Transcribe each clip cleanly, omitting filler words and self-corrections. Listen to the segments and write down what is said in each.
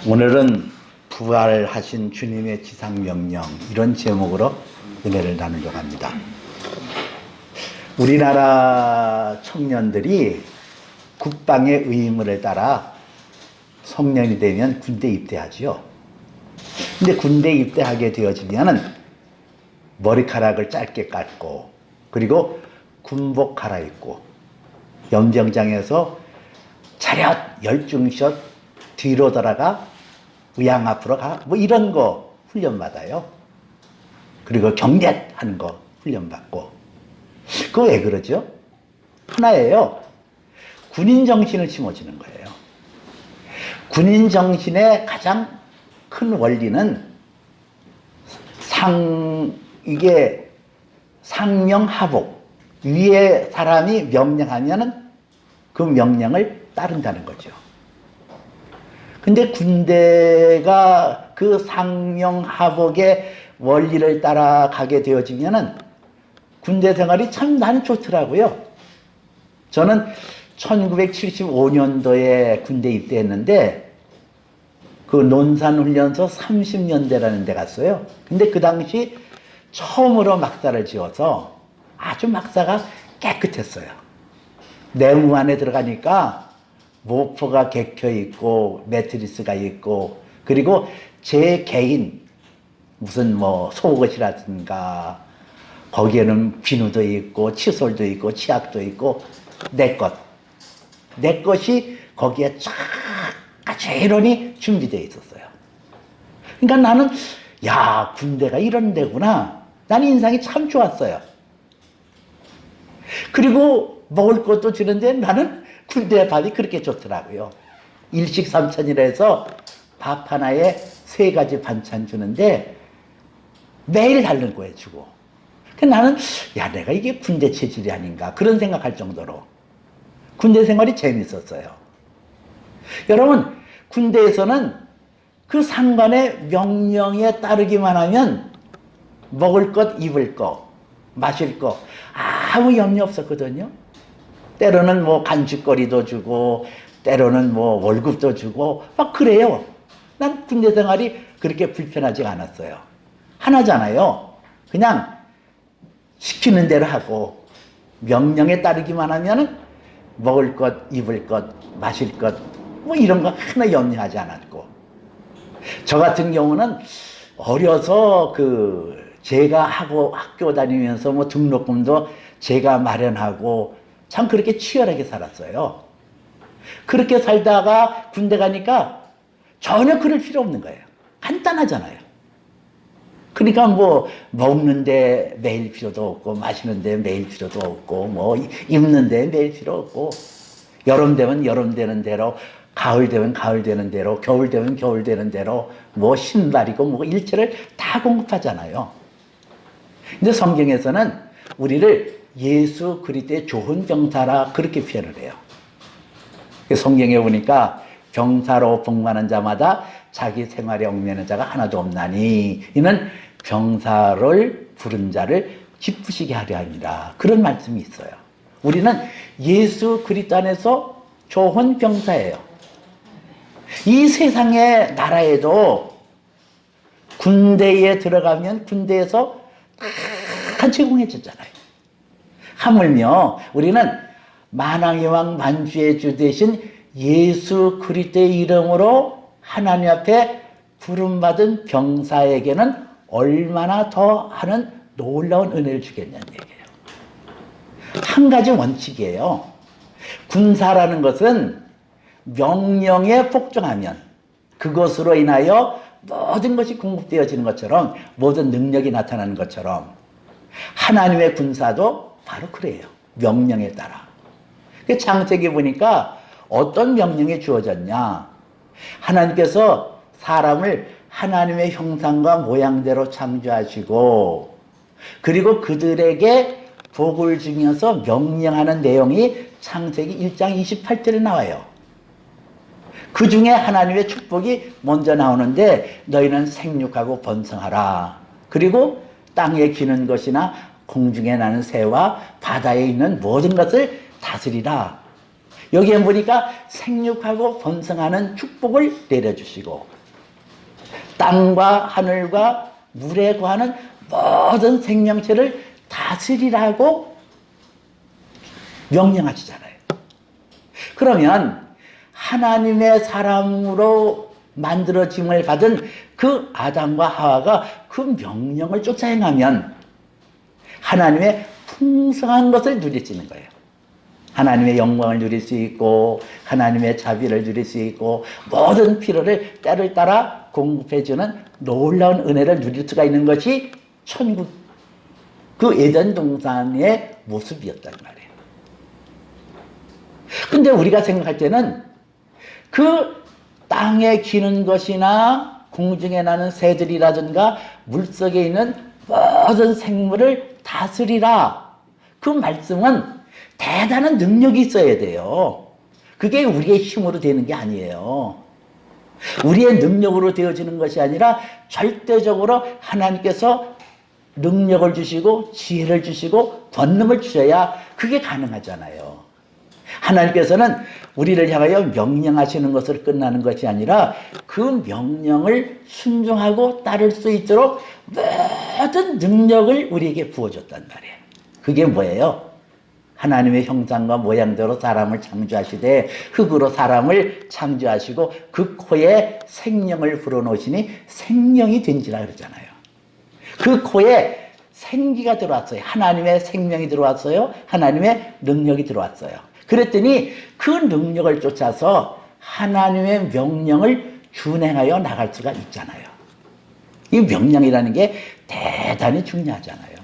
오늘은 부활하신 주님의 지상명령, 이런 제목으로 은혜를 나누려고 합니다. 우리나라 청년들이 국방의 의무를 따라 성년이 되면 군대 입대하지요. 근데 군대 입대하게 되어지면은 머리카락을 짧게 깎고, 그리고 군복 갈아입고, 연병장에서 차렷 열중샷 뒤로 돌아가 의양 앞으로 가, 뭐 이런 거 훈련 받아요. 그리고 경례하는 거 훈련 받고. 그거 왜 그러죠? 하나예요. 군인 정신을 심어주는 거예요. 군인 정신의 가장 큰 원리는 이게 상명하복. 위에 사람이 명령하면은 그 명령을 따른다는 거죠. 근데 군대가 그 상명하복의 원리를 따라가게 되어지면은 군대 생활이 참 나는 좋더라고요. 저는 1975년도에 군대 입대했는데 그 논산훈련소 30년대라는 데 갔어요. 근데 그 당시 처음으로 막사를 지어서 아주 막사가 깨끗했어요. 내무 안에 들어가니까 모포가 개켜 있고 매트리스가 있고, 그리고 제 개인 무슨 뭐 속옷이라든가 거기에는 비누도 있고 칫솔도 있고 치약도 있고 내 것이 거기에 쫙 가지런히 준비되어 있었어요. 그러니까 나는 야, 군대가 이런 데구나. 나는 인상이 참 좋았어요. 그리고 먹을 것도 주는데 나는 군대 밥이 그렇게 좋더라고요. 일식삼찬이라 해서 밥 하나에 3가지 반찬 주는데 매일 다른 거에 주고. 나는 야, 내가 이게 군대 체질이 아닌가 그런 생각할 정도로 군대 생활이 재밌었어요. 여러분, 군대에서는 그 상관의 명령에 따르기만 하면 먹을 것, 입을 것, 마실 것 아무 염려 없었거든요. 때로는 뭐 간식거리도 주고 때로는 뭐 월급도 주고 막 그래요. 난 군대 생활이 그렇게 불편하지 않았어요. 하나잖아요. 그냥 시키는 대로 하고 명령에 따르기만 하면은 먹을 것, 입을 것, 마실 것 뭐 이런 거 하나 염려하지 않았고. 저 같은 경우는 어려서 제가 학교 다니면서 뭐 등록금도 제가 마련하고 참 그렇게 치열하게 살았어요. 그렇게 살다가 군대 가니까 전혀 그럴 필요 없는 거예요. 간단하잖아요. 그러니까 뭐 먹는데 매일 필요도 없고 마시는데 매일 필요도 없고 뭐 입는데 매일 필요 없고, 여름 되면 여름 되는 대로, 가을 되면 가을 되는 대로, 겨울 되면 겨울 되는 대로 뭐 신발이고 뭐 일체를 다 공급하잖아요. 근데 성경에서는 우리를 예수 그리스도의 좋은 병사라 그렇게 표현을 해요. 성경에 보니까 병사로 복무하는 자마다 자기 생활에 얽매는 자가 하나도 없나니 이는 병사를 부른 자를 기쁘시게 하려 함이라, 그런 말씀이 있어요. 우리는 예수 그리스도 안에서 좋은 병사예요. 이 세상의 나라에도 군대에 들어가면 군대에서 다 제공해줬잖아요. 하물며 우리는 만왕의 왕 만주의 주 되신 예수 그리스도의 이름으로 하나님 앞에 부름받은 병사에게는 얼마나 더 하는 놀라운 은혜를 주겠냐는 얘기예요. 한 가지 원칙이에요. 군사라는 것은 명령에 복종하면 그것으로 인하여 모든 것이 공급되어지는 것처럼, 모든 능력이 나타나는 것처럼 하나님의 군사도 바로 그래요. 명령에 따라. 창세기 보니까 어떤 명령이 주어졌냐. 하나님께서 사람을 하나님의 형상과 모양대로 창조하시고, 그리고 그들에게 복을 주면서 명령하는 내용이 창세기 1장 28절에 나와요. 그 중에 하나님의 축복이 먼저 나오는데 너희는 생육하고 번성하라. 그리고 땅에 기는 것이나 공중에 나는 새와 바다에 있는 모든 것을 다스리라. 여기에 보니까 생육하고 번성하는 축복을 내려주시고, 땅과 하늘과 물에 거하는 모든 생명체를 다스리라고 명령하시잖아요. 그러면 하나님의 사람으로 만들어짐을 받은 그 아담과 하와가 그 명령을 쫓아 행하면 하나님의 풍성한 것을 누릴 수 있는 거예요. 하나님의 영광을 누릴 수 있고 하나님의 자비를 누릴 수 있고 모든 필요를 때를 따라 공급해주는 놀라운 은혜를 누릴 수가 있는 것이 천국 그 에덴 동산의 모습이었단 말이에요. 근데 우리가 생각할 때는 그 땅에 기는 것이나 공중에 나는 새들이라든가 물속에 있는 모든 생물을 다스리라. 그 말씀은 대단한 능력이 있어야 돼요. 그게 우리의 힘으로 되는 게 아니에요. 우리의 능력으로 되어지는 것이 아니라 절대적으로 하나님께서 능력을 주시고 지혜를 주시고 권능을 주셔야 그게 가능하잖아요. 하나님께서는 우리를 향하여 명령하시는 것으로 끝나는 것이 아니라 그 명령을 순종하고 따를 수 있도록 모든 능력을 우리에게 부어줬단 말이에요. 그게 뭐예요? 하나님의 형상과 모양대로 사람을 창조하시되 흙으로 사람을 창조하시고 그 코에 생명을 불어넣으시니 생명이 된지라 그러잖아요. 그 코에 생기가 들어왔어요. 하나님의 생명이 들어왔어요. 하나님의 능력이 들어왔어요. 그랬더니 그 능력을 쫓아서 하나님의 명령을 준행하여 나갈 수가 있잖아요. 이 명령이라는 게 대단히 중요하잖아요.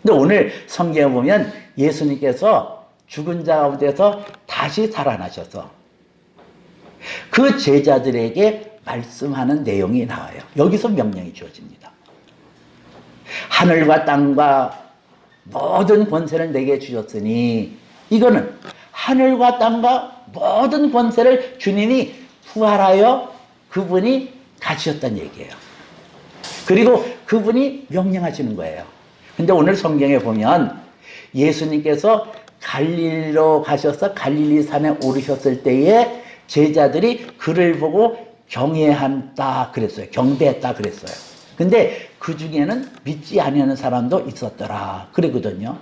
근데 오늘 성경에 보면 예수님께서 죽은 자 가운데서 다시 살아나셔서 그 제자들에게 말씀하는 내용이 나와요. 여기서 명령이 주어집니다. 하늘과 땅과 모든 권세를 내게 주셨으니 이거는 하늘과 땅과 모든 권세를 주님이 부활하여 그분이 가지셨다는 얘기예요. 그리고 그분이 명령하시는 거예요. 근데 오늘 성경에 보면 예수님께서 갈릴리로 가셔서 갈릴리 산에 오르셨을 때에 제자들이 그를 보고 경외한다 그랬어요. 경배했다 그랬어요. 근데 그 중에는 믿지 아니하는 사람도 있었더라 그러거든요.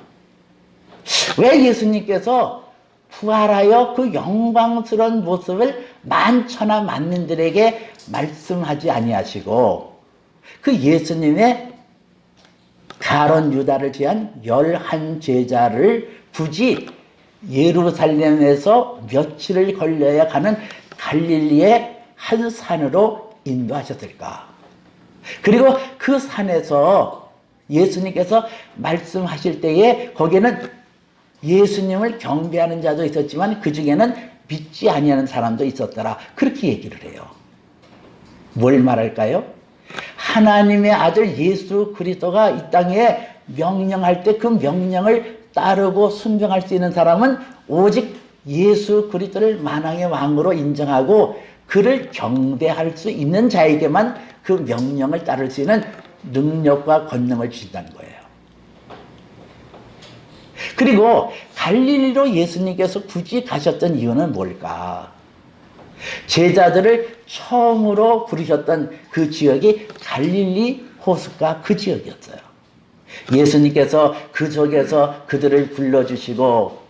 왜 예수님께서 부활하여 그 영광스러운 모습을 만천하 만민들에게 말씀하지 아니하시고 그 예수님의 가론 유다를 제한 11 제자를 굳이 예루살렘에서 며칠을 걸려야 가는 갈릴리의 한 산으로 인도하셨을까? 그리고 그 산에서 예수님께서 말씀하실 때에 거기에는 예수님을 경배하는 자도 있었지만 그 중에는 믿지 아니하는 사람도 있었더라. 그렇게 얘기를 해요. 뭘 말할까요? 하나님의 아들 예수 그리스도가 이 땅에 명령할 때 그 명령을 따르고 순종할 수 있는 사람은 오직 예수 그리스도를 만왕의 왕으로 인정하고 그를 경배할 수 있는 자에게만 그 명령을 따를 수 있는 능력과 권능을 주신다는 거예요. 그리고 갈릴리로 예수님께서 굳이 가셨던 이유는 뭘까? 제자들을 처음으로 부르셨던 그 지역이 갈릴리 호숫가 그 지역이었어요. 예수님께서 그 속에서 그들을 불러주시고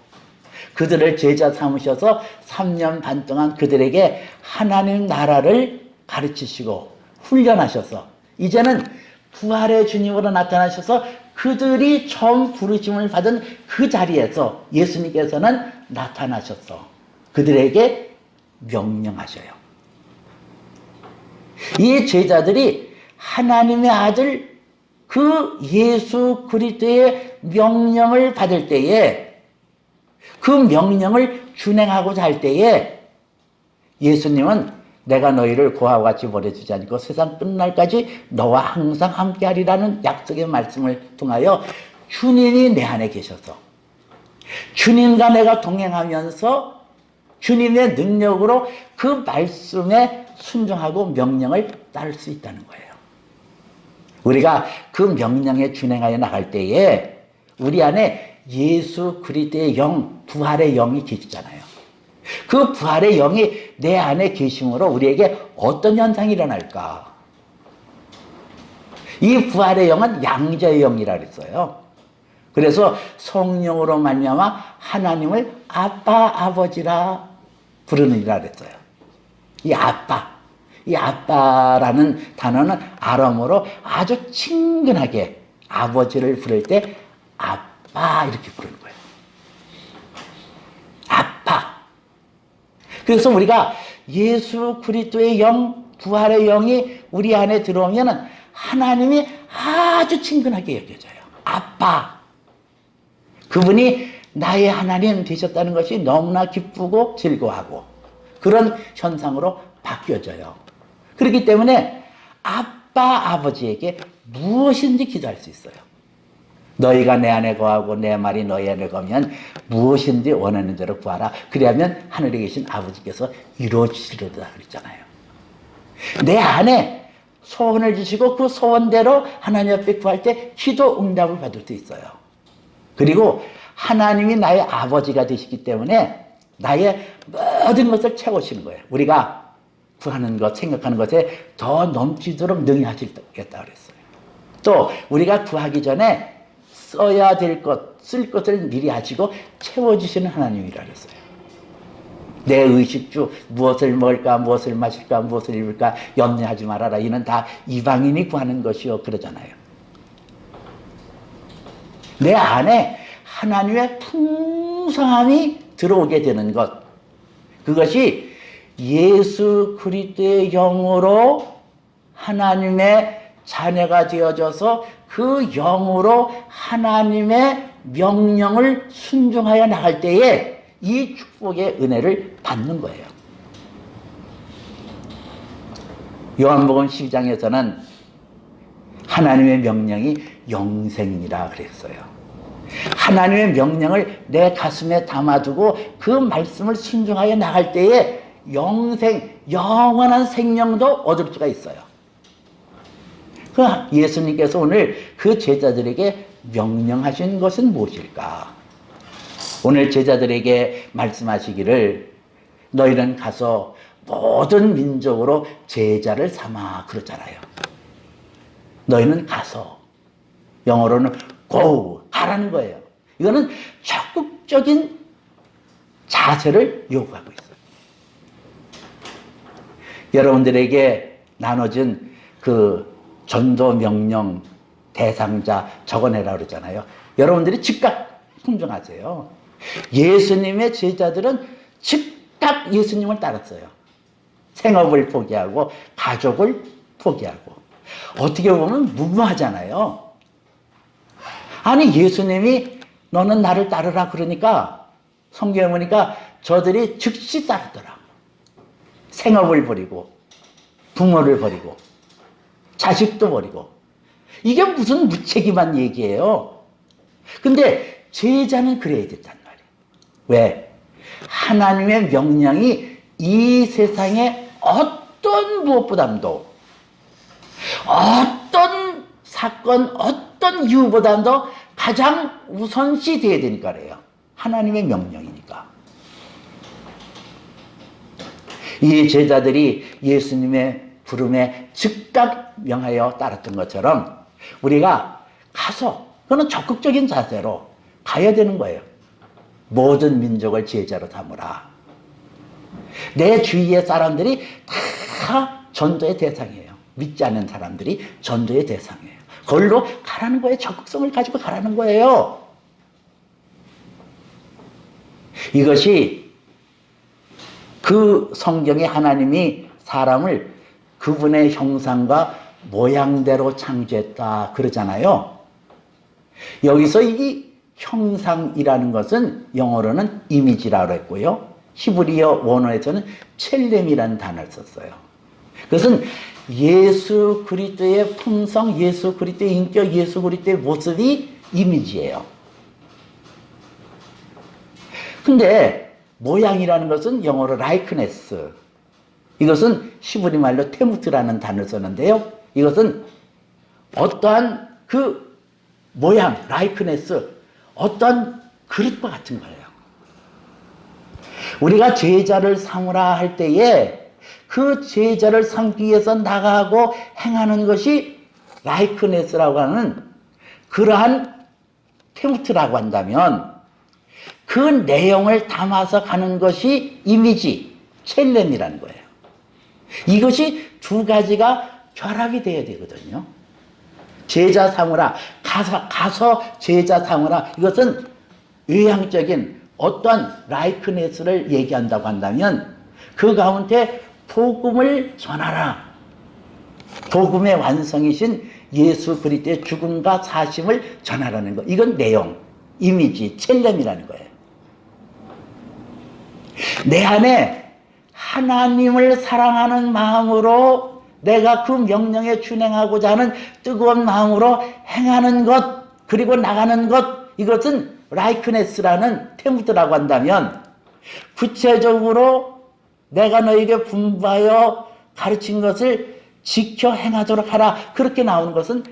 그들을 제자 삼으셔서 3년 반 동안 그들에게 하나님 나라를 가르치시고 훈련하셔서 이제는 부활의 주님으로 나타나셔서 그들이 처음 부르심을 받은 그 자리에서 예수님께서는 나타나셔서 그들에게 명령하셔요. 이 제자들이 하나님의 아들 그 예수 그리스도의 명령을 받을 때에 그 명령을 준행하고자 할 때에 예수님은 내가 너희를 고아와 같이 버려두지 않고 세상 끝날까지 너와 항상 함께하리라는 약속의 말씀을 통하여 주님이 내 안에 계셔서 주님과 내가 동행하면서 주님의 능력으로 그 말씀에 순종하고 명령을 따를 수 있다는 거예요. 우리가 그 명령에 준행하여 나갈 때에 우리 안에 예수 그리스도의 영, 부활의 영이 계시잖아요. 그 부활의 영이 내 안에 계심으로 우리에게 어떤 현상이 일어날까? 이 부활의 영은 양자의 영이라 그랬어요. 그래서 성령으로 말미암아 하나님을 아빠, 아버지라 부르느니라 그랬어요. 이 아빠라는 단어는 아람어로 아주 친근하게 아버지를 부를 때 아빠 이렇게 부르는 거예요. 아빠. 그래서 우리가 예수 그리스도의 영, 부활의 영이 우리 안에 들어오면 하나님이 아주 친근하게 여겨져요. 아빠. 그분이 나의 하나님 되셨다는 것이 너무나 기쁘고 즐거워하고 그런 현상으로 바뀌어져요. 그렇기 때문에 아빠, 아버지에게 무엇인지 기도할 수 있어요. 너희가 내 안에 거하고 내 말이 너희 안에 거면 무엇인지 원하는 대로 구하라. 그리하면 하늘에 계신 아버지께서 이루어주시리로다 그랬잖아요. 내 안에 소원을 주시고 그 소원대로 하나님 앞에 구할 때 기도 응답을 받을 수 있어요. 그리고 하나님이 나의 아버지가 되시기 때문에 나의 모든 것을 채우시는 거예요. 우리가 구하는 것, 생각하는 것에 더 넘치도록 능히 하시겠다 그랬어요. 또 우리가 구하기 전에 써야 될 것, 쓸 것을 미리 하시고 채워주시는 하나님이라 그랬어요. 내 의식주, 무엇을 먹을까, 무엇을 마실까, 무엇을 입을까 염려하지 말아라. 이는 다 이방인이 구하는 것이요 그러잖아요. 내 안에 하나님의 풍성함이 들어오게 되는 것, 그것이 예수 그리스도의 영으로 하나님의 자녀가 되어져서 그 영으로 하나님의 명령을 순종하여 나갈 때에 이 축복의 은혜를 받는 거예요. 요한복음 12장에서는 하나님의 명령이 영생이라 그랬어요. 하나님의 명령을 내 가슴에 담아두고 그 말씀을 순종하여 나갈 때에 영생, 영원한 생명도 얻을 수가 있어요. 그 예수님께서 오늘 그 제자들에게 명령하신 것은 무엇일까? 오늘 제자들에게 말씀하시기를 너희는 가서 모든 민족으로 제자를 삼아 그러잖아요. 너희는 가서, 영어로는 go, 가라는 거예요. 이거는 적극적인 자세를 요구하고 있어요. 여러분들에게 나눠진 그 전도 명령 대상자 적어내라 그러잖아요. 여러분들이 즉각 순종하세요. 예수님의 제자들은 즉각 예수님을 따랐어요. 생업을 포기하고 가족을 포기하고. 어떻게 보면 무모하잖아요. 아니 예수님이 너는 나를 따르라 그러니까 성경에 보니까 저들이 즉시 따르더라. 생업을 버리고 부모를 버리고 자식도 버리고. 이게 무슨 무책임한 얘기예요. 근데 제자는 그래야 된단 말이에요. 왜? 하나님의 명령이 이 세상에 어떤 무엇보다도 어떤 사건, 어떤 이유보다도 가장 우선시 돼야 되니까 그래요. 하나님의 명령이니까. 이 제자들이 예수님의 부름에 즉각 명하여 따랐던 것처럼 우리가 가서, 그거는 적극적인 자세로 가야 되는 거예요. 모든 민족을 제자로 삼으라. 내 주위의 사람들이 다 전도의 대상이에요. 믿지 않는 사람들이 전도의 대상이에요. 그걸로 가라는 거예요. 적극성을 가지고 가라는 거예요. 이것이 그 성경에 하나님이 사람을 그분의 형상과 모양대로 창조했다 그러잖아요. 여기서 이 형상이라는 것은 영어로는 이미지라고 했고요. 히브리어 원어에서는 첼렘이라는 단어를 썼어요. 그것은 예수 그리스도의 품성, 예수 그리스도의 인격, 예수 그리스도의 모습이 이미지예요. 근데 모양이라는 것은 영어로 likeness. 이것은 히브리 말로 테무트라는 단어를 썼는데요. 이것은 어떠한 그 모양, likeness, 어떠한 그릇과 같은 거예요. 우리가 제자를 삼으라 할 때에 그 제자를 삼기 위해서 나가고 행하는 것이 라이크네스라고 하는 그러한 테무트라고 한다면 그 내용을 담아서 가는 것이 이미지, 첼렘이라는 거예요. 이것이 두 가지가 결합이 돼야 되거든요. 제자 삼으라, 가서 제자 삼으라. 이것은 외향적인 어떤 라이크네스를 얘기한다고 한다면 그 가운데 복음을 전하라. 복음의 완성이신 예수 그리스도의 죽음과 사심을 전하라는 것. 이건 내용, 이미지, 첼렘이라는 거예요. 내 안에 하나님을 사랑하는 마음으로 내가 그 명령에 준행하고자 하는 뜨거운 마음으로 행하는 것, 그리고 나가는 것, 이것은 라이크네스라는 테무드라고 한다면 구체적으로 내가 너에게 분부하여 가르친 것을 지켜 행하도록 하라. 그렇게 나오는 것은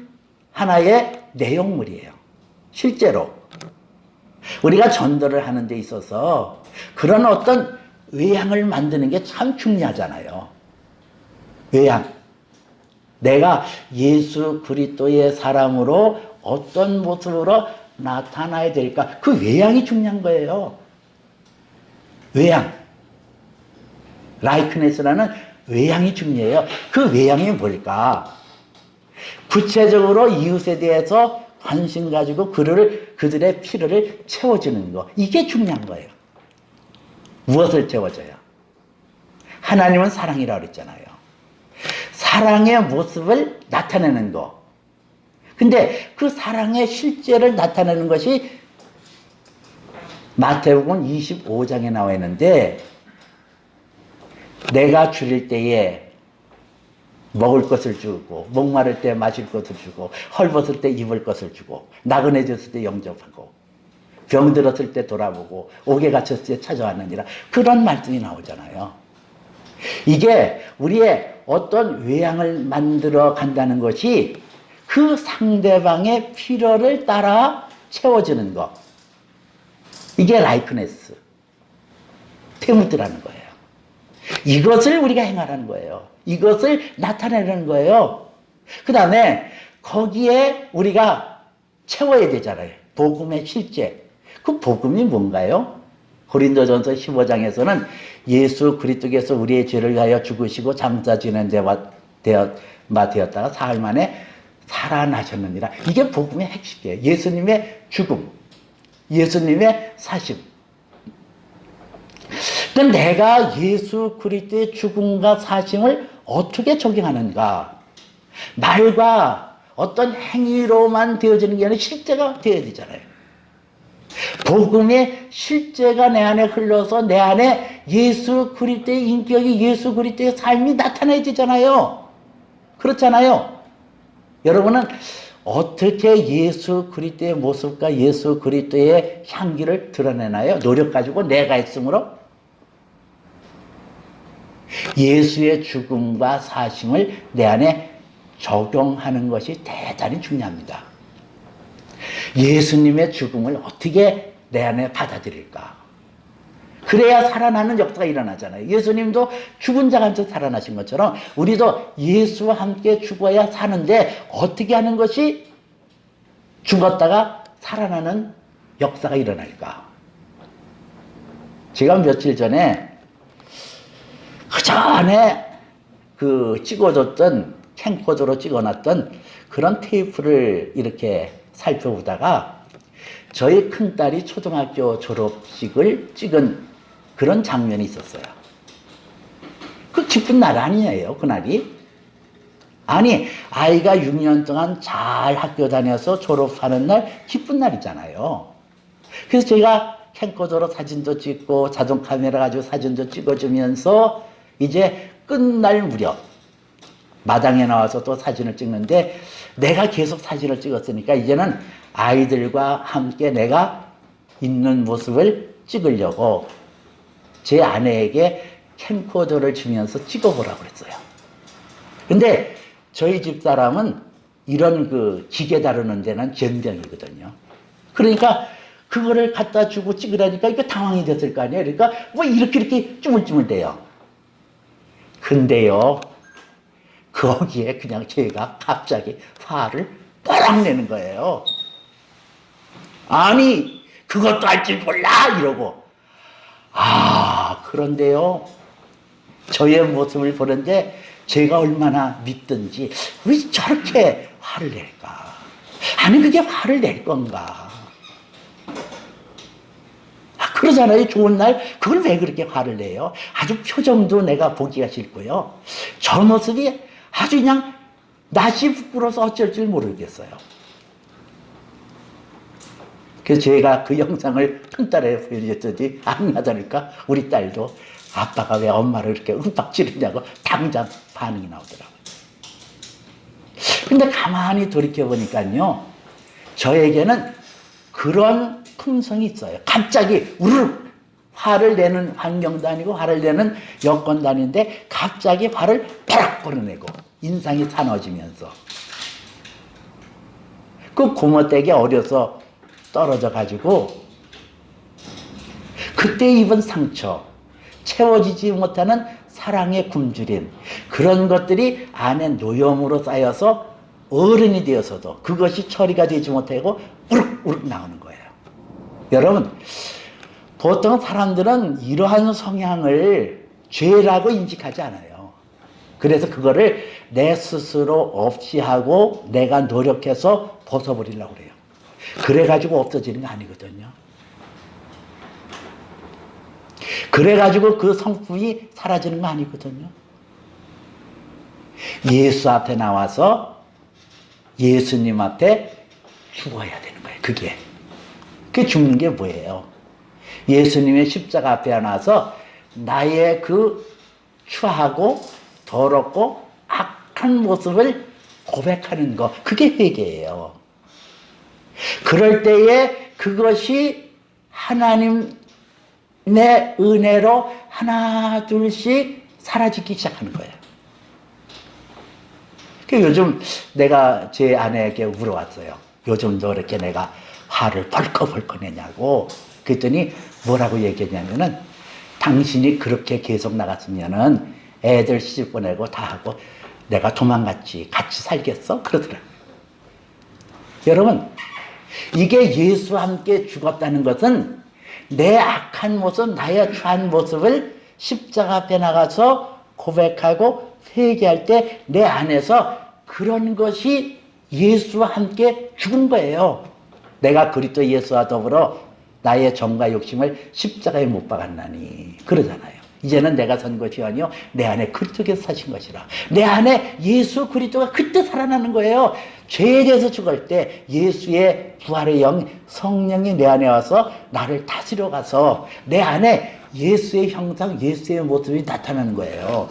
하나의 내용물이에요. 실제로 우리가 전도를 하는 데 있어서 그런 어떤 외양을 만드는 게 참 중요하잖아요. 외양. 내가 예수 그리스도의 사람으로 어떤 모습으로 나타나야 될까? 그 외양이 중요한 거예요. 외양. 라이크네스라는 외양이 중요해요. 그 외양이 뭘까? 구체적으로 이웃에 대해서 관심 가지고 그들의 필요를 채워주는 거. 이게 중요한 거예요. 무엇을 채워줘요? 하나님은 사랑이라고 그랬잖아요. 사랑의 모습을 나타내는 거. 근데 그 사랑의 실제를 나타내는 것이 마태복음 25장에 나와 있는데, 내가 줄일 때에 먹을 것을 주고, 목마를 때 마실 것을 주고, 헐벗을 때 입을 것을 주고, 나그네졌을 때 영접하고, 병들었을 때 돌아보고, 옥에 갇혔을 때 찾아왔느니라. 그런 말씀이 나오잖아요. 이게 우리의 어떤 외양을 만들어 간다는 것이 그 상대방의 필요를 따라 채워주는 것. 이게 라이크네스, 테무드라는 거예요. 이것을 우리가 행하라는 거예요. 이것을 나타내는 거예요. 그 다음에 거기에 우리가 채워야 되잖아요. 복음의 실제. 그 복음이 뭔가요? 고린도전서 15장에서는 예수 그리스도께서 우리의 죄를 위하여 죽으시고 장사 지낸 데가 되었다가 사흘 만에 살아나셨느니라. 이게 복음의 핵심이에요. 예수님의 죽음, 예수님의 사심. 그러니까 내가 예수 그리스도의 죽음과 사심을 어떻게 적용하는가? 말과 어떤 행위로만 되어지는 게 아니라 실제가 되어야 되잖아요. 복음의 실제가 내 안에 흘러서 내 안에 예수 그리스도의 인격이, 예수 그리스도의 삶이 나타나야 되잖아요. 그렇잖아요. 여러분은 어떻게 예수 그리스도의 모습과 예수 그리스도의 향기를 드러내나요? 노력 가지고 내가 있으므로? 예수의 죽음과 사심을 내 안에 적용하는 것이 대단히 중요합니다. 예수님의 죽음을 어떻게 내 안에 받아들일까? 그래야 살아나는 역사가 일어나잖아요. 예수님도 죽은 자가 앉아 살아나신 것처럼 우리도 예수와 함께 죽어야 사는데 어떻게 하는 것이 죽었다가 살아나는 역사가 일어날까? 제가 며칠 전에 그 전에 찍어뒀던 캠코더로 찍어놨던 그런 테이프를 이렇게 살펴보다가 저희 큰딸이 초등학교 졸업식을 찍은 그런 장면이 있었어요. 그 기쁜 날 아니에요, 그날이. 아니, 아이가 6년 동안 잘 학교 다녀서 졸업하는 날 기쁜 날이잖아요. 그래서 제가 캠코더로 사진도 찍고 자동 카메라 가지고 사진도 찍어주면서 이제 끝날 무렵 마당에 나와서 또 사진을 찍는데, 내가 계속 사진을 찍었으니까 이제는 아이들과 함께 내가 있는 모습을 찍으려고 제 아내에게 캠코더를 주면서 찍어보라고 그랬어요. 근데 저희 집 사람은 이런 기계 다루는 데는 전병이거든요. 그러니까 그거를 갖다 주고 찍으라니까 이거 당황이 됐을 거 아니에요. 그러니까 뭐 이렇게 쭈물쭈물 대요. 근데요, 거기에 그냥 제가 갑자기 화를 뽀락 내는 거예요. 아니, 그것도 할 줄 몰라! 이러고. 아, 그런데요. 저의 모습을 보는데 제가 얼마나 밉든지 왜 저렇게 화를 낼까? 아니, 그게 화를 낼 건가? 아, 그러잖아요. 좋은 날 그걸 왜 그렇게 화를 내요? 아주 표정도 내가 보기가 싫고요. 저 모습이 아주 그냥 낯이 부끄러워서 어쩔 줄 모르겠어요. 그래서 제가 그 영상을 큰딸에 보여줬더니 안 나다니까 우리 딸도 아빠가 왜 엄마를 이렇게 윽박지르냐고 당장 반응이 나오더라고요. 근데 가만히 돌이켜보니까요, 저에게는 그런 품성이 있어요. 갑자기 우르르 화를 내는 환경도 아니고 화를 내는 여건도 아닌데 갑자기 화를 벼락 끌어내고 인상이 사나워지면서 그 고모댁에 어려서 떨어져 가지고 그때 입은 상처, 채워지지 못하는 사랑의 굶주림, 그런 것들이 안에 노염으로 쌓여서 어른이 되어서도 그것이 처리가 되지 못하고 우르륵 나오는 거예요. 여러분, 보통 사람들은 이러한 성향을 죄라고 인식하지 않아요. 그래서 그거를 내 스스로 없이 하고 내가 노력해서 벗어버리려고 그래요. 그래가지고 없어지는 거 아니거든요. 그래가지고 그 성품이 사라지는 거 아니거든요. 예수 앞에 나와서 예수님 앞에 죽어야 되는 거예요. 그게 죽는 게 뭐예요? 예수님의 십자가 앞에 나와서 나의 그 추하고 더럽고 악한 모습을 고백하는 거, 그게 회개예요. 그럴 때에 그것이 하나님의 은혜로 하나 둘씩 사라지기 시작하는 거예요. 요즘 내가 제 아내에게 물어봤어요. 요즘도 이렇게 내가 화를 벌컥벌컥 내냐고. 그랬더니 뭐라고 얘기했냐면은, 당신이 그렇게 계속 나갔으면은 애들 시집 보내고 다 하고 내가 도망갔지, 같이 살겠어? 그러더라고요. 여러분, 이게 예수와 함께 죽었다는 것은 내 악한 모습, 나의 추한 모습을 십자가 앞에 나가서 고백하고 회개할 때 내 안에서 그런 것이 예수와 함께 죽은 거예요. 내가 그리스도 예수와 더불어 나의 정과 욕심을 십자가에 못 박았나니, 그러잖아요. 이제는 내가 선 것이 아니요 내 안에 그리스도께서 사신 것이라. 내 안에 예수 그리스도가 그때 살아나는 거예요. 죄에 대해서 죽을 때 예수의 부활의 영, 성령이 내 안에 와서 나를 다스려 가서 내 안에 예수의 형상, 예수의 모습이 나타나는 거예요.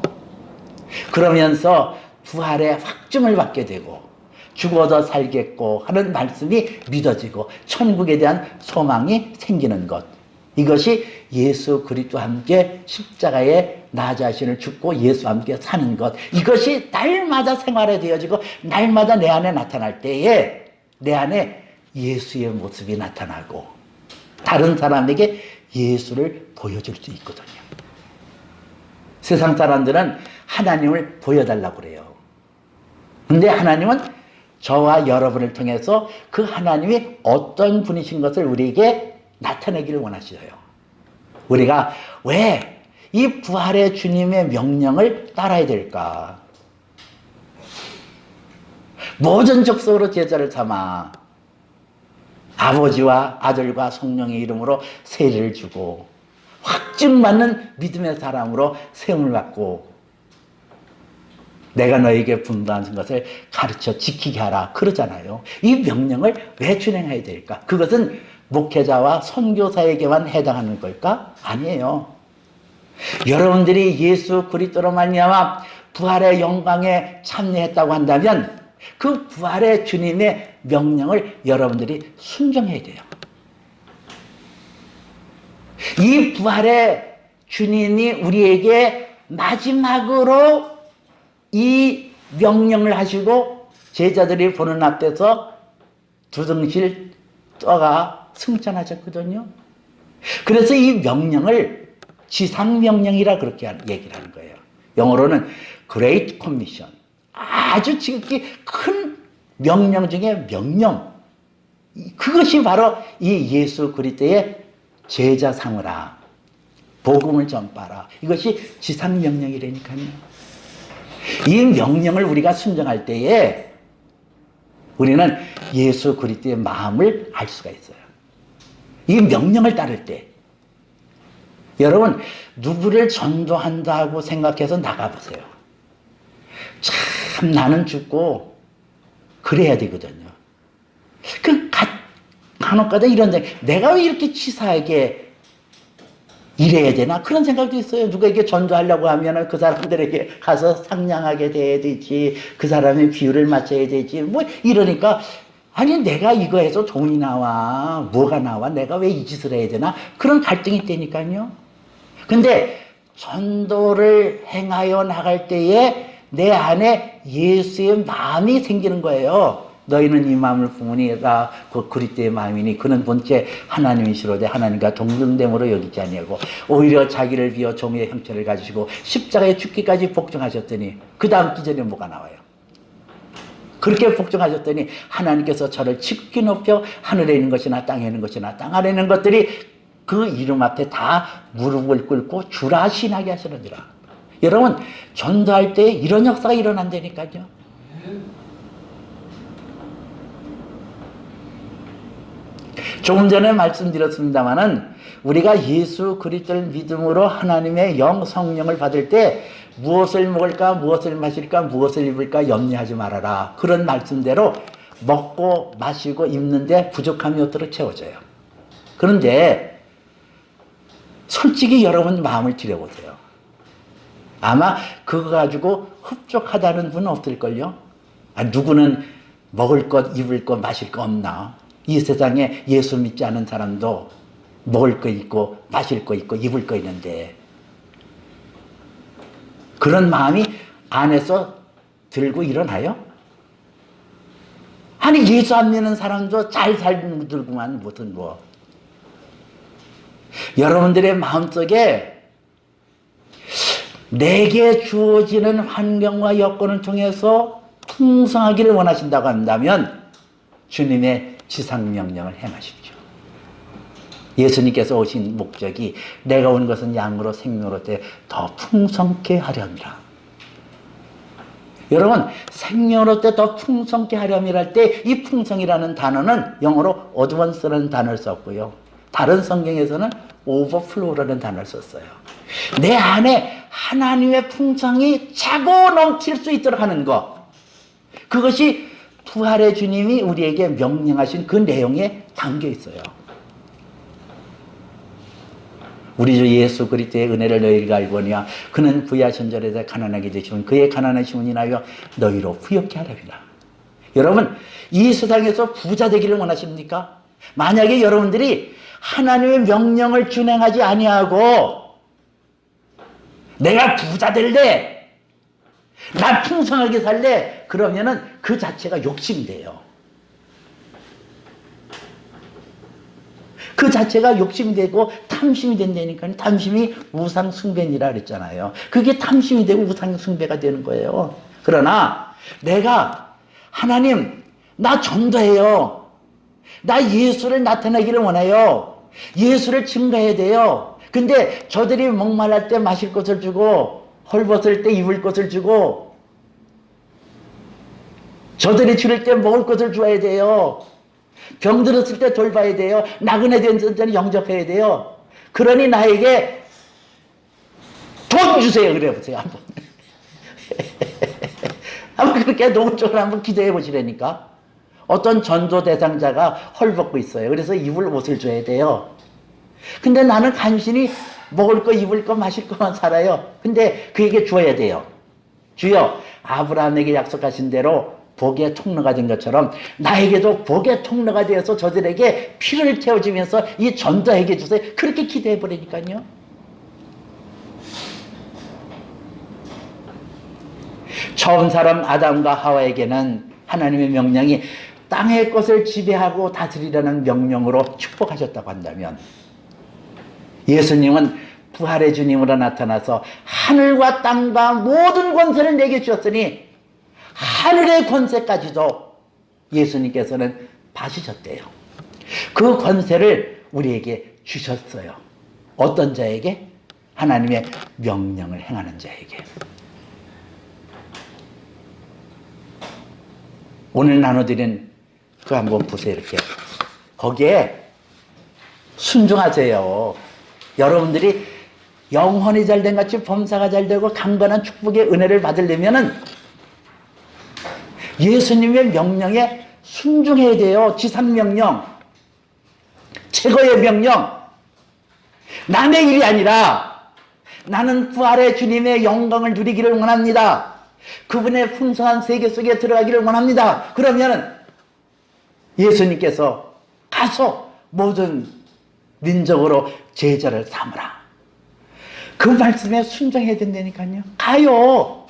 그러면서 부활의 확증을 받게 되고 죽어도 살겠고 하는 말씀이 믿어지고 천국에 대한 소망이 생기는 것, 이것이 예수 그리스도와 함께 십자가에 나 자신을 죽고 예수와 함께 사는 것, 이것이 날마다 생활에 되어지고 날마다 내 안에 나타날 때에 내 안에 예수의 모습이 나타나고 다른 사람에게 예수를 보여줄 수 있거든요. 세상 사람들은 하나님을 보여달라고 그래요. 근데 하나님은 저와 여러분을 통해서 그 하나님이 어떤 분이신 것을 우리에게 나타내기를 원하셔요. 우리가 왜 이 부활의 주님의 명령을 따라야 될까? 모든 족속으로 제자를 삼아 아버지와 아들과 성령의 이름으로 세례를 주고 확증받는 믿음의 사람으로 세움을 받고 내가 너에게 분부한 것을 가르쳐 지키게 하라, 그러잖아요. 이 명령을 왜 준행해야 될까? 그것은 목회자와 선교사에게만 해당하는 걸까? 아니에요. 여러분들이 예수 그리스도로 말미암아 부활의 영광에 참여했다고 한다면 그 부활의 주님의 명령을 여러분들이 순종해야 돼요. 이 부활의 주님이 우리에게 마지막으로 이 명령을 하시고 제자들이 보는 앞에서 두둥실 떠가 승천하셨거든요. 그래서 이 명령을 지상명령이라 그렇게 얘기를 하는 거예요. 영어로는 Great Commission, 아주 지극히 큰 명령 중에 명령. 그것이 바로 이 예수 그리스도의 제자 삼으라. 복음을 전파하라. 이것이 지상명령이라니까요. 이 명령을 우리가 순종할 때에 우리는 예수 그리스도의 마음을 알 수가 있어요. 이 명령을 따를 때. 여러분, 누구를 전도한다고 생각해서 나가보세요. 참 나는 죽고 그래야 되거든요. 간혹가다 이런데 내가 왜 이렇게 치사하게 이래야 되나? 그런 생각도 있어요. 누가에게 전도하려고 하면 그 사람들에게 가서 상냥하게 대해야 되지, 그 사람의 비율을 맞춰야 되지, 뭐 이러니까 아니 내가 이거 해서 돈이 나와, 뭐가 나와, 내가 왜 이 짓을 해야 되나? 그런 갈등이 있다니까요. 근데 전도를 행하여 나갈 때에 내 안에 예수의 마음이 생기는 거예요. 너희는 이 마음을 품으니 다 그 그리스도의 마음이니 그는 본체 하나님이시로되 하나님과 동등됨으로 여기지 아니하고 오히려 자기를 비워 종의 형체를 가지시고 십자가에 죽기까지 복종하셨더니 그 다음 기절에 뭐가 나와요? 그렇게 복종하셨더니 하나님께서 저를 지극히 높여 하늘에 있는 것이나 땅에 있는 것이나 땅 아래 있는 것들이 그 이름 앞에 다 무릎을 꿇고 주라 신하게 하시느니라. 여러분, 전도할 때 이런 역사가 일어난다니까요. 조금 전에 말씀드렸습니다마는 우리가 예수 그리스도를 믿음으로 하나님의 영 성령을 받을 때 무엇을 먹을까, 무엇을 마실까, 무엇을 입을까 염려하지 말아라. 그런 말씀대로 먹고 마시고 입는데 부족함이 없도록 채워져요. 그런데 솔직히 여러분 마음을 들여보세요. 아마 그거 가지고 흡족하다는 분은 없을걸요. 누구는 먹을 것, 입을 것, 마실 거 없나? 이 세상에 예수 믿지 않은 사람도 먹을 거 있고 마실 거 있고 입을 거 있는데 그런 마음이 안에서 들고 일어나요? 아니 예수 안 믿는 사람도 잘 살는 분들구만 무슨 뭐. 여러분들의 마음속에 내게 주어지는 환경과 여건을 통해서 풍성하기를 원하신다고 한다면 주님의 지상명령을 행하십시오. 예수님께서 오신 목적이 내가 온 것은 양으로 생명으로 때 더 풍성케 하려니라. 여러분, 생명으로 때 더 풍성케 하려니라 할 때 이 풍성이라는 단어는 영어로 어드밴스라는 단어를 썼고요. 다른 성경에서는 오버플로우라는 단어를 썼어요. 내 안에 하나님의 풍성이 차고 넘칠 수 있도록 하는 것. 그것이 부활의 주님이 우리에게 명령하신 그 내용에 담겨 있어요. 우리 주 예수 그리스도의 은혜를 너희가 알거니와 그는 부유하신 절에서 가난하게 되시면 그의 가난하심은 인하여 너희로 부욕케 하려니라. 여러분, 이 세상에서 부자 되기를 원하십니까? 만약에 여러분들이 하나님의 명령을 준행하지 아니하고 내가 부자 될래, 나 풍성하게 살래, 그러면은 그 자체가 욕심이 돼요. 그 자체가 욕심이 되고 탐심이 된다니까요. 탐심이 우상 숭배니라 그랬잖아요. 그게 탐심이 되고 우상 숭배가 되는 거예요. 그러나 내가 하나님, 나 전도해요. 나 예수를 나타내기를 원해요. 예수를 증거해야 돼요. 근데 저들이 목말랄 때 마실 것을 주고 헐벗을 때 입을 것을 주고 저들이 줄일 때 먹을 것을 줘야 돼요. 병들었을 때 돌봐야 돼요. 나그네 된 자들은 영접해야 돼요. 그러니 나에게 돈 주세요. 그래 보세요. 한번. 한번 그렇게 노골적으로 한번 기도해 보시라니까. 어떤 전도 대상자가 헐벗고 있어요. 그래서 입을 옷을 줘야 돼요. 근데 나는 간신히 먹을 거, 입을 거, 마실 거만 살아요. 근데 그에게 줘야 돼요. 주여, 아브라함에게 약속하신 대로 복의 통로가 된 것처럼 나에게도 복의 통로가 되어서 저들에게 피를 태워주면서 이 전도하게 주세요. 그렇게 기도해 버리니까요. 처음 사람 아담과 하와에게는 하나님의 명령이 땅의 것을 지배하고 다스리라는 명령으로 축복하셨다고 한다면, 예수님은 부활의 주님으로 나타나서 하늘과 땅과 모든 권세를 내게 주셨으니 하늘의 권세까지도 예수님께서는 받으셨대요. 그 권세를 우리에게 주셨어요. 어떤 자에게? 하나님의 명령을 행하는 자에게. 오늘 나눠드린 그 한번 보세요. 이렇게 거기에 순종하세요. 여러분들이 영혼이 잘된 같이 범사가 잘되고 강건한 축복의 은혜를 받으려면은 예수님의 명령에 순종해야 돼요. 지상명령, 최고의 명령. 남의 일이 아니라 나는 부활의 주님의 영광을 누리기를 원합니다. 그분의 풍성한 세계 속에 들어가기를 원합니다. 그러면 예수님께서 가서 모든 민족으로 제자를 삼으라. 그 말씀에 순종해야 된다니까요. 가요.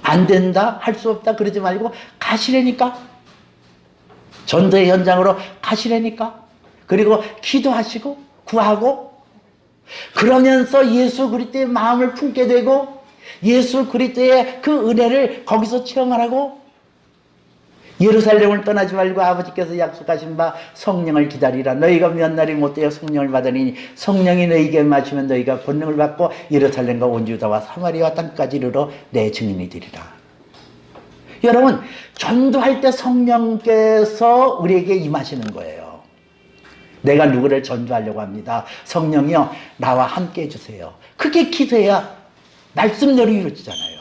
안 된다, 할 수 없다 그러지 말고 가시라니까. 전도의 현장으로 가시라니까. 그리고 기도하시고 구하고 그러면서 예수 그리스도의 마음을 품게 되고 예수 그리스도의 그 은혜를 거기서 체험하라고. 예루살렘을 떠나지 말고 아버지께서 약속하신 바 성령을 기다리라. 너희가 몇 날이 못되어 성령을 받으니 성령이 너희에게 마시면 너희가 권능을 받고 예루살렘과 온 유다와 사마리아 땅까지 이르러 내 증인이 되리라. 여러분, 전도할 때 성령께서 우리에게 임하시는 거예요. 내가 누구를 전도하려고 합니다. 성령이요, 나와 함께 해주세요. 그렇게 기도해야 말씀대로 이루어지잖아요.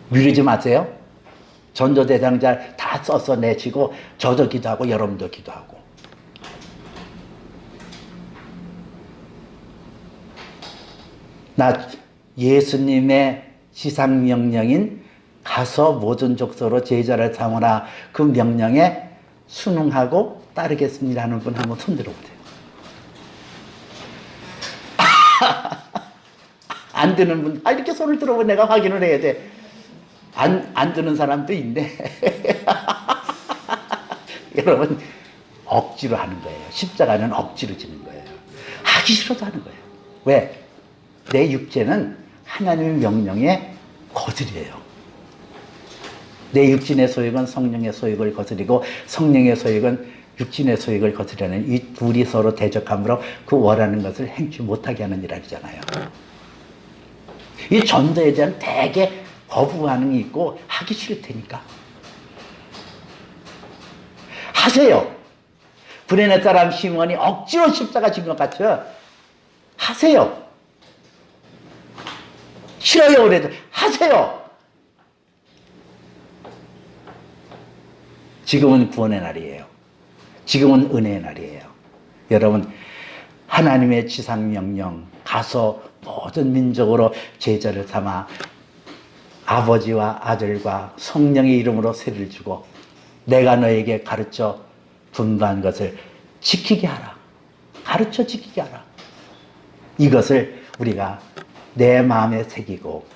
미루지 마세요. 전도 대상자 다 써서 내시고 저도 기도하고 여러분도 기도하고. 나 예수님의 지상명령인 가서 모든 족속으로 제자를 삼으라, 그 명령에 순응하고 따르겠습니다 하는 분 한번 손 들어보세요. 안 드는 분, 이렇게 손을 들어보면 내가 확인을 해야 돼. 안 드는 사람도 있네. 여러분, 억지로 하는 거예요. 십자가는 억지로 지는 거예요. 하기 싫어도 하는 거예요. 왜? 내 육체는 하나님의 명령에 거슬려요. 내 육신의 소욕은 성령의 소욕을 거스리고 성령의 소욕은 육신의 소욕을 거스르는 이 둘이 서로 대적함으로 그 원하는 것을 행치 못하게 하는 일이잖아요. 이 전도에 대한 대개 거부 반응이 있고 하기 싫을 테니까 하세요. 구레네 사람 시몬이 억지로 십자가 진 것 같죠? 하세요. 싫어요 그래도 하세요. 지금은 구원의 날이에요. 지금은 은혜의 날이에요. 여러분, 하나님의 지상명령, 가서 모든 민족으로 제자를 삼아 아버지와 아들과 성령의 이름으로 세례를 주고 내가 너에게 가르쳐 분부한 것을 지키게 하라. 가르쳐 지키게 하라. 이것을 우리가 내 마음에 새기고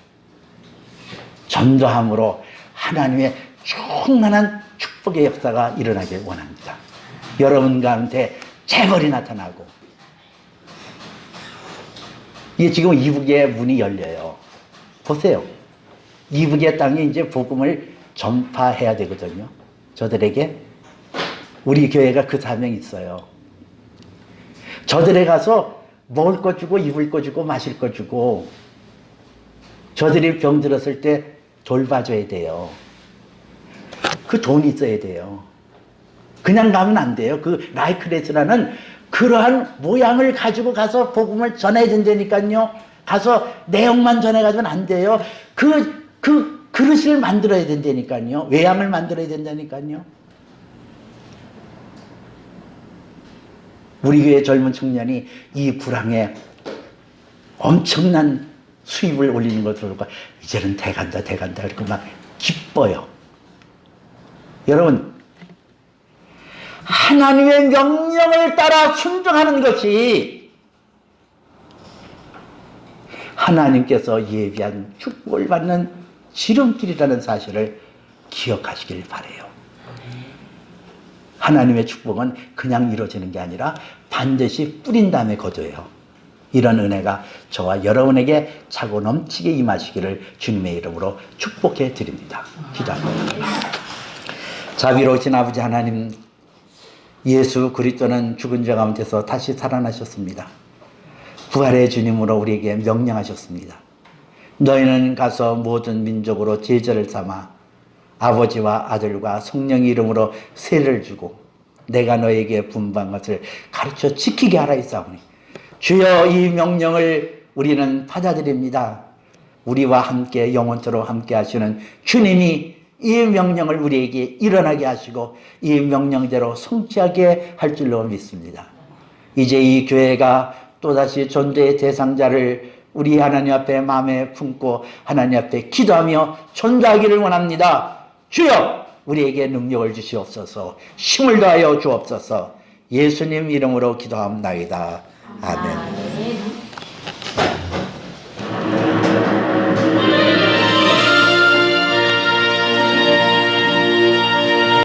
전도함으로 하나님의 충만한 축복의 역사가 일어나길 원합니다. 여러분 가운데 재벌이 나타나고, 이게 지금 이북의 문이 열려요. 보세요. 이북의 땅에 이제 복음을 전파해야 되거든요. 저들에게. 우리 교회가 그 사명이 있어요. 저들에 가서 먹을 거 주고 입을 거 주고 마실 거 주고, 저들이 병들었을 때 돌봐줘야 돼요. 그 돈이 있어야 돼요. 그냥 가면 안 돼요. 그 라이크레스라는 그러한 모양을 가지고 가서 복음을 전해야 된다니까요. 가서 내용만 전해가지고는 안 돼요. 그 그릇을 만들어야 된다니까요. 외양을 만들어야 된다니까요. 우리 교회 젊은 청년이 이 불황에 엄청난 수입을 올리는 걸 들어보니까 이제는 돼간다 이렇게 막 기뻐요. 여러분, 하나님의 명령을 따라 순종하는 것이 하나님께서 예비한 축복을 받는 지름길이라는 사실을 기억하시길 바라요. 하나님의 축복은 그냥 이루어지는 게 아니라 반드시 뿌린 다음에 거둬요. 이런 은혜가 저와 여러분에게 차고 넘치게 임하시기를 주님의 이름으로 축복해 드립니다. 기도합니다. 자비로우신 아버지 하나님, 예수 그리스도는 죽은 자 가운데서 다시 살아나셨습니다. 부활의 주님으로 우리에게 명령하셨습니다. 너희는 가서 모든 민족으로 제자를 삼아 아버지와 아들과 성령 이름으로 세례를 주고 내가 너에게 분부한 것을 가르쳐 지키게 하라 했사오니 주여 이 명령을 우리는 받아들입니다. 우리와 함께 영원토록 함께 하시는 주님이 이 명령을 우리에게 일어나게 하시고 이 명령대로 성취하게 할 줄로 믿습니다. 이제 이 교회가 또다시 존재의 대상자를 우리 하나님 앞에 마음에 품고 하나님 앞에 기도하며 존재하기를 원합니다. 주여 우리에게 능력을 주시옵소서, 힘을 더하여 주옵소서. 예수님 이름으로 기도합나이다. 아멘.